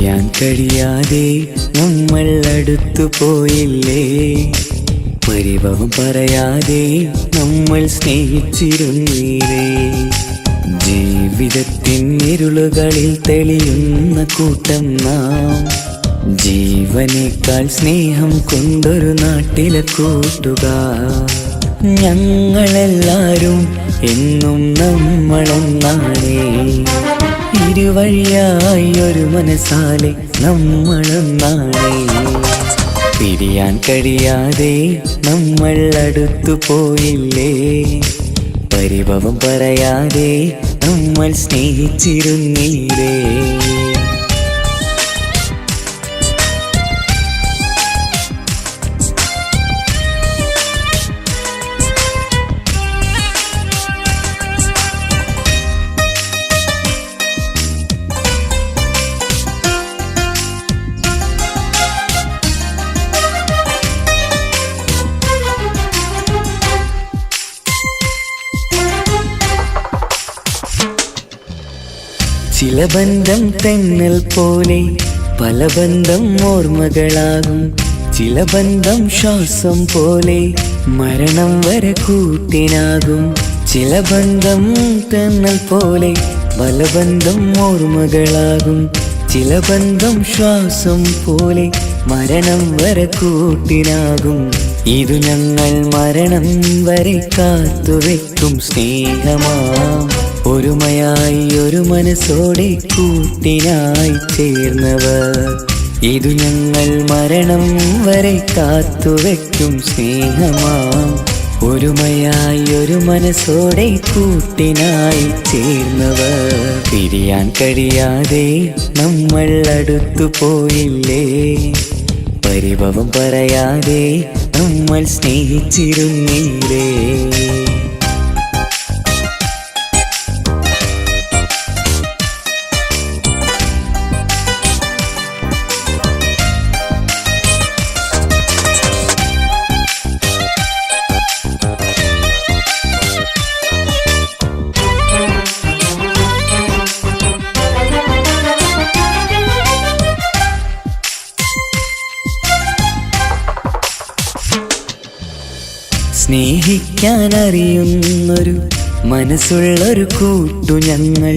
പിരിയാൻ കഴിയാതെ നമ്മൾ അടുത്തു പോയില്ലേ, പരിഭവം പറയാതെ നമ്മൾ സ്നേഹിച്ചിരുന്നീരേ. ജീവിതത്തിൻ ഇരുളുകളിൽ തെളിയുന്ന കൂട്ടം നാം, ജീവനേക്കാൾ സ്നേഹം കൊണ്ടൊരു നാട്ടിലെ കൂട്ടുകാർ. ഞങ്ങളെല്ലാരും എന്നും നമ്മളൊന്നാണേ, ഇരുവഴിയായി ഒരു മനസ്സാലെ നമ്മളൊന്നാണേ. പിരിയാൻ കഴിയാതെ നമ്മൾ അടുത്തു പോയില്ലേ, പരിഭവം പറയാതെ നമ്മൾ സ്നേഹിച്ചിരുന്നീരേ. ചില ബന്ധം തെന്നൽ പോലെ, പല ബന്ധം ഓർമ്മകളാകും. ചില ബന്ധം ശ്വാസം പോലെ, മരണം വരെ കൂട്ടിനാകും. ചില ബന്ധം തെന്നൽ പോലെ, പല ബന്ധം ഓർമ്മകളാകും. ചില ബന്ധം ശ്വാസം പോലെ, മരണം വരെ കൂട്ടിനാകും. ഇതു ഞങ്ങൾ മരണം വരെ കാത്തുവെക്കും സ്നേഹമാം. ഒരുമയായി ഒരു മനസ്സോടെ കൂട്ടിനായി ചേർന്നവർ, ഇതു ഞങ്ങൾ മരണം വരെ കാത്തുവെക്കും സ്നേഹമാം. ഒരുമയായി ഒരു മനസ്സോടെ കൂട്ടിനായി ചേർന്നവർ. പിരിയാൻ കഴിയാതെ നമ്മൾ അടുത്തു പോയില്ലേ, പരിഭവം പറയാതെ നമ്മൾ സ്നേഹിച്ചിരുന്നീരേ. സ്നേഹിക്കാൻ അറിയുന്നൊരു മനസ്സുള്ളൊരു കൂട്ടു ഞങ്ങൾ,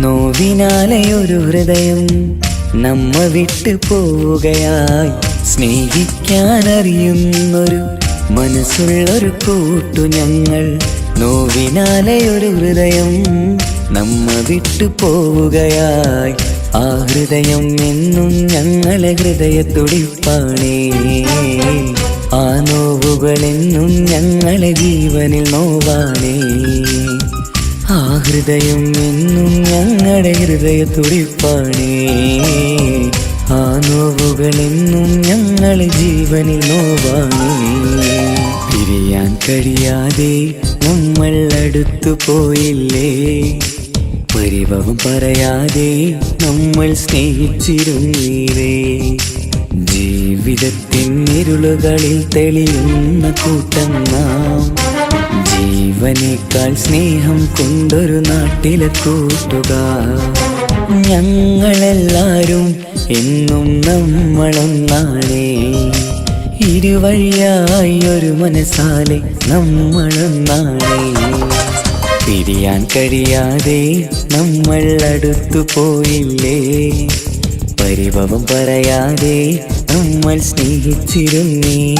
നോവിനാലെ ഒരു ഹൃദയം നമ്മ വിട്ടു പോവുകയായി. സ്നേഹിക്കാൻ അറിയുന്നൊരു മനസ്സുള്ളൊരു കൂട്ടു ഞങ്ങൾ, നോവിനാലെ ഒരു ഹൃദയം നമ്മ വിട്ടു പോവുകയായി. ആ ഹൃദയം എന്നും ഞങ്ങളെ ഹൃദയത്തുടിപ്പാണേ, ആ നോവുകളെന്നും ഞങ്ങളെ ജീവനിൽ നോവാണേ. ആ ഹൃദയം എന്നും ഞങ്ങളുടെ ഹൃദയത്തുടിപ്പാണേ, ആ നോവുകളെന്നും ഞങ്ങളെ ജീവനിൽ നോവാണേ. പിരിയാൻ കഴിയാതെ നമ്മൾ അടുത്തു പോയില്ലേ, പരിഭവം പറയാതെ നമ്മൾ സ്നേഹിച്ചിരുന്നീരേ. ജീവിതത്തിൻ ഇരുളുകളിൽ തെളിയുന്ന കൂട്ടം നാം, ജീവനേക്കാൾ സ്നേഹം കൊണ്ടൊരു നാട്ടിലെ കൂട്ടുകാർ. ഞങ്ങളെല്ലാരും എന്നും നമ്മളൊന്നാണേ, ഇരുവഴിയായി ഒരു മനസ്സാലെ നമ്മളൊന്നാണേ. പിരിയാൻ കഴിയാതെ നമ്മൾ അടുത്തു പോയില്ലേ, പരിഭവം പറയാതെ നമ്മൾ സ്നേഹിച്ചിരുന്നീരേ.